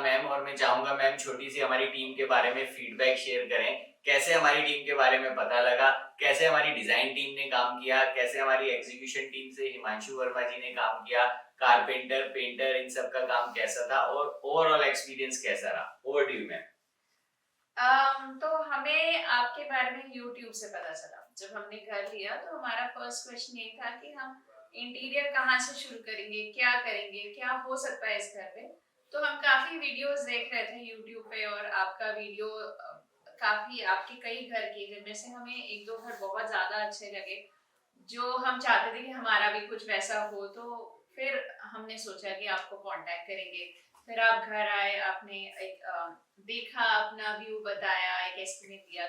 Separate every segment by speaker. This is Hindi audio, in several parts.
Speaker 1: मैम, और मैं चाहूंगा मैम छोटी सी हमारी टीम के बारे में फीडबैक शेयर करें। कैसे हमारी टीम के बारे में पता लगा, कैसे हमारी डिजाइन टीम ने काम किया, कैसे हमारी एग्जीक्यूशन टीम से हिमांशु वर्मा जी ने काम किया, कारपेंटर, पेंटर, इन सब का काम कैसा था और ओवरऑल एक्सपीरियंस कैसा रहा। Over to you ma'am.
Speaker 2: तो हमें आपके बारे में YouTube से पता चला। जब हमने घर लिया तो हमारा फर्स्ट क्वेश्चन ये था कि हम इंटीरियर कहाँ से शुरू करेंगे, क्या करेंगे, क्या हो सकता है इस घर पे। तो हम काफी वीडियोस देख रहे थे YouTube पे, और आपका वीडियो काफी आपके कई घर के, जिनमें से हमें एक दो घर बहुत ज्यादा अच्छे लगे, जो हम चाहते थे कि हमारा भी कुछ वैसा हो। तो फिर हमने सोचा कि आपको कांटेक्ट करेंगे। फिर आप घर आए, आपने एक देखा, अपना व्यू बताया, एक एस्टिमेट दिया।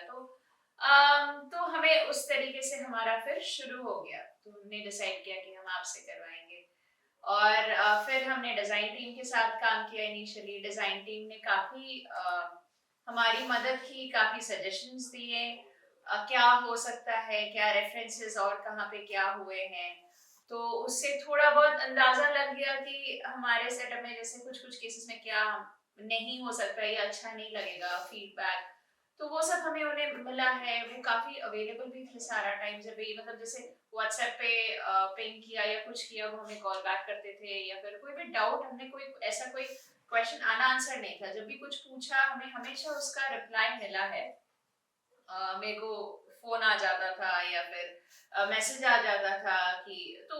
Speaker 2: तो हमें उस तरीके से हमारा फिर शुरू हो गया। तो हमने डिसाइड किया कि हम आपसे करवाएंगे। और फिर हमने डिजाइन टीम के साथ काम किया। इनिशियली डिजाइन टीम ने काफी हमारी मदद की, काफी सजेशंस दिए, क्या हो सकता है, क्या रेफरेंसेस और कहाँ पे क्या हुए हैं। तो उससे थोड़ा बहुत अंदाजा लग गया कि हमारे सेटअप में जैसे कुछ कुछ केसेस में क्या नहीं हो सकता या अच्छा नहीं लगेगा, फीडबैक। तो वो सब हमें उन्हें मिला है। वो काफी अवेलेबल भी थे सारा टाइम। जब भी मतलब जैसे व्हाट्सएप पे पिंग किया या कुछ किया, वो हमें कॉल बैक करते थे। या फिर कोई भी डाउट, हमने कोई ऐसा कोई क्वेश्चन आना आंसर नहीं था, जब भी कुछ पूछा हमें हमेशा उसका रिप्लाई मिला है। मेरे को फोन आ जाता था या फिर मैसेज आ जाता था कि, तो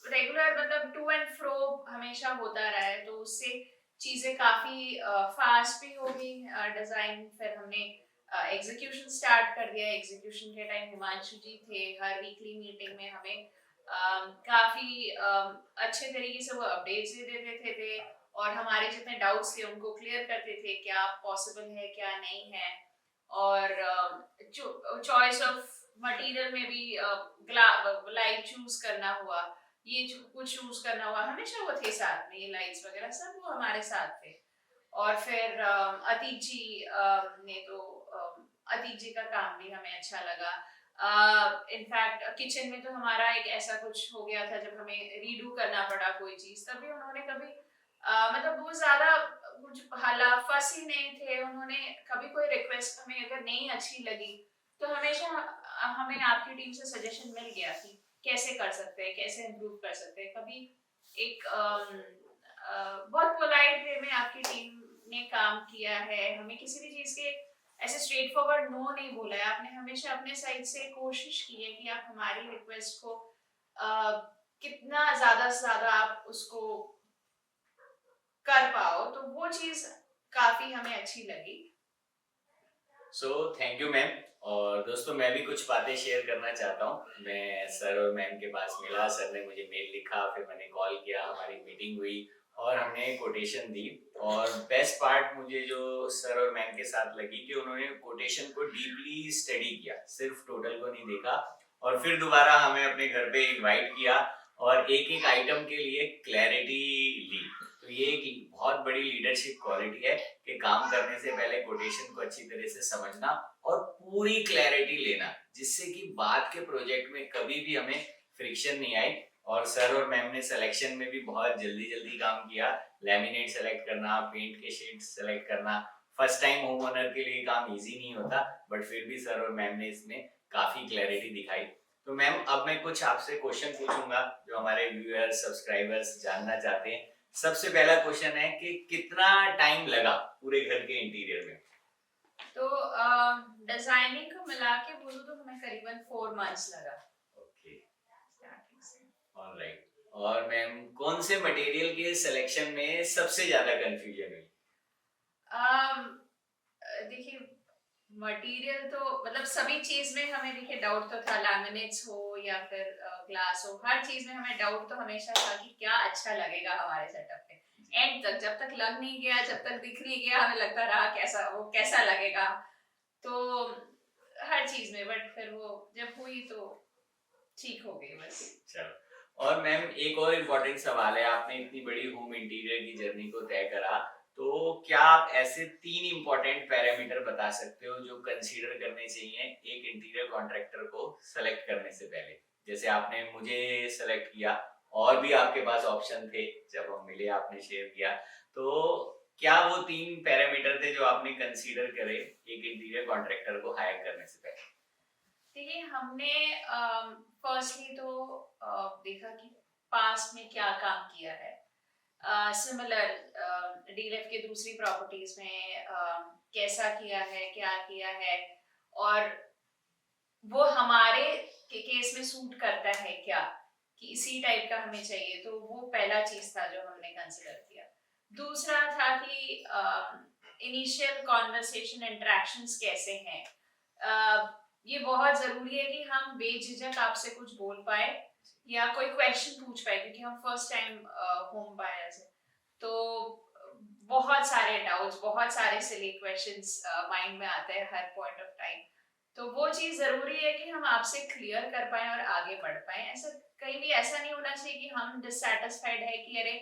Speaker 2: रेगुलर मतलब टू एंड फ्रो हमेशा होता रहा है। तो उससे चीजें काफी फास्ट भी हो गई। डिजाइन फिर हमने एग्जीक्यूशन स्टार्ट कर दिया। एग्जीक्यूशन के टाइम हिमांशु जी थे। हर वीकली मीटिंग में हमें काफी अच्छे तरीके से वो अपडेट्स दे देते थे और हमारे जितने डाउट्स थे उनको क्लियर करते थे, क्या पॉसिबल है क्या नहीं है। और चॉइस ऑफ मटेरियल में भी लाइट चूज करना हुआ, ये कुछ चूज करना हुआ, हमेशा वो थे साथ में। ये लाइट्स वगैरह सब वो हमारे साथ थे। और फिर अतीक जी ने तो अतीक जी का काम भी हमें अच्छा लगा। इनफैक्ट किचन में तो हमारा एक ऐसा कुछ हो गया था जब हमें रीडू करना पड़ा कोई चीज, तभी उन्होंने कभी मतलब वो ज्यादा कुछ हाला फसी नहीं थे। उन्होंने कभी कोई रिक्वेस्ट हमें अगर नहीं अच्छी लगी तो हमेशा हमें आपकी टीम से सजेशन मिल गया कि कैसे कर सकते हैं, कैसे इम्प्रूव कर सकते हैं। कभी एक बहुत पोलाइट वे में आपकी टीम ने काम किया है। हमें किसी भी चीज के ऐसे स्ट्रेट फॉरवर्ड नो नहीं बोला है। आपने हमेशा अपने साइड से कोशिश की है कि आप हमारी रिक्वेस्ट को कितना ज्यादा से ज्यादा आप उसको कर पाओ। तो वो चीज काफी हमें अच्छी लगी।
Speaker 1: So thank you ma'am. और दोस्तों मैं भी कुछ बातें शेयर करना चाहता हूँ। मैं सर और मैम के पास मिला, सर ने मुझे मेल लिखा, फिर मैंने कॉल किया, हमारी मीटिंग हुई और हमने कोटेशन दी। और बेस्ट पार्ट मुझे जो सर और मैम के साथ लगी कि उन्होंने कोटेशन को डीपली स्टडी किया, सिर्फ टोटल को नहीं देखा। और फिर दोबारा हमें अपने घर पे इनवाइट किया और एक एक आइटम के लिए क्लैरिटी ली। तो ये एक बहुत बड़ी लीडरशिप क्वालिटी है कि काम करने से पहले कोटेशन को अच्छी तरह से समझना और पूरी क्लैरिटी लेना, जिससे कि बाद के प्रोजेक्ट में कभी भी हमें फ्रिक्शन नहीं आए। और सर और मैम ने सिलेक्शन में भी बहुत जल्दी जल्दी काम किया। लैमिनेट सेलेक्ट करना, पेंट के शेड सेलेक्ट करना, फर्स्ट टाइम होम ओनर के लिए काम इजी नहीं होता, बट फिर भी सर और मैम ने इसमें काफी क्लैरिटी दिखाई। तो मैम अब मैं कुछ आपसे क्वेश्चन पूछूंगा जो हमारे व्यूअर्स सब्सक्राइबर्स जानना चाहते हैं। सबसे पहला क्वेश्चन है कि कितना टाइम लगा पूरे घर के इंटीरियर में।
Speaker 2: तो डिजाइनिंग को मिला के बोलूं तो हमें करीबन 4 मंथ्स लगा
Speaker 1: ओके,
Speaker 2: स्टार्टिंग से।
Speaker 1: ऑलराइट। और मैम कौन से मटेरियल के सिलेक्शन में सबसे ज्यादा कंफ्यूजन हुई।
Speaker 2: देखिए, मटेरियल तो मतलब सभी चीज में हमें देखिए डाउट तो था। लैमिनेट्स हो या फिर ग्लास हो, हर चीज में हमें डाउट तो हमेशा था कि क्या अच्छा लगेगा हमारे सेटअप पे। एंड तक जब तक लग नहीं गया, जब तक दिख नहीं गया, हमें लगता रहा कैसा वो कैसा लगेगा। तो हर चीज में, बट फिर वो जब हुई तो ठीक हो गई बस।
Speaker 1: चलो, और मैम एक और इम्पोर्टेंट सवाल है। आपने इतनी बड़ी होम इंटीरियर की जर्नी को तय करा, तो क्या आप ऐसे 3 इम्पोर्टेंट पैरामीटर बता सकते हो जो कंसीडर करने चाहिए एक इंटीरियर कॉन्ट्रैक्टर को सेलेक्ट करने से पहले। जैसे आपने मुझे सेलेक्ट किया और भी आपके पास ऑप्शन थे, जब हम मिले आपने शेयर किया, तो क्या वो 3 पैरामीटर थे जो आपने कंसीडर करे एक इंटीरियर कॉन्ट्रैक्टर को हायर करने से पहले?
Speaker 2: देखिए हमने फर्स्टली तो देखा कि पास्ट में क्या काम किया है, सिमिलर डीएलएफ के दूसरी प्रॉपर्टीज में कैसा किया है, क्या किया है, और वो हमारे के केस में सूट करता है क्या, कि इसी टाइप का हमें चाहिए। तो वो पहला चीज था जो हमने कंसिडर किया। दूसरा था कि इनिशियल कॉन्वर्सेशन इंटरेक्शंस कैसे हैं। ये बहुत जरूरी है कि हम बेझिझक आपसे कुछ बोल पाए या कोई क्वेश्चन पूछ पाए, क्योंकि हम फर्स्ट टाइम होम बायर्स हैं। तो बहुत सारे डाउट्स, बहुत सारे सिली क्वेश्चंस माइंड में आते हैं हर पॉइंट ऑफ टाइम। तो वो चीज जरूरी है कि हम आपसे क्लियर कर पाए और आगे बढ़ पाए। ऐसा कहीं भी ऐसा नहीं होना चाहिए कि हम डिससेटिस्फाइड है कि अरे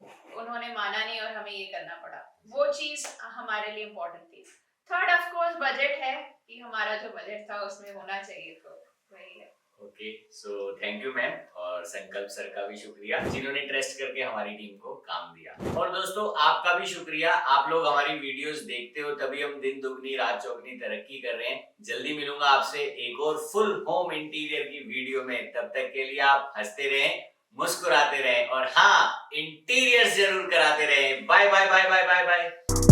Speaker 2: उन्होंने माना नहीं और हमें ये करना पड़ा। वो चीज हमारे लिए इम्पोर्टेंट थी। थर्ड ऑफ कोर्स बजट है, कि हमारा जो बजट था उसमें होना चाहिए, तो वही है।
Speaker 1: Okay, so thank you ma'am, और संकल्प सर का भी शुक्रिया जिन्होंने ट्रस्ट करके हमारी टीम को काम दिया। और दोस्तों आपका भी शुक्रिया, आप लोग हमारी वीडियोस देखते हो तभी हम दिन दुगनी रात चौगनी तरक्की कर रहे हैं। जल्दी मिलूंगा आपसे एक और फुल होम इंटीरियर की वीडियो में। तब तक के लिए आप हंसते रहें, मुस्कुराते रहें और हाँ, इंटीरियर जरूर कराते रहें। Bye bye bye bye bye bye.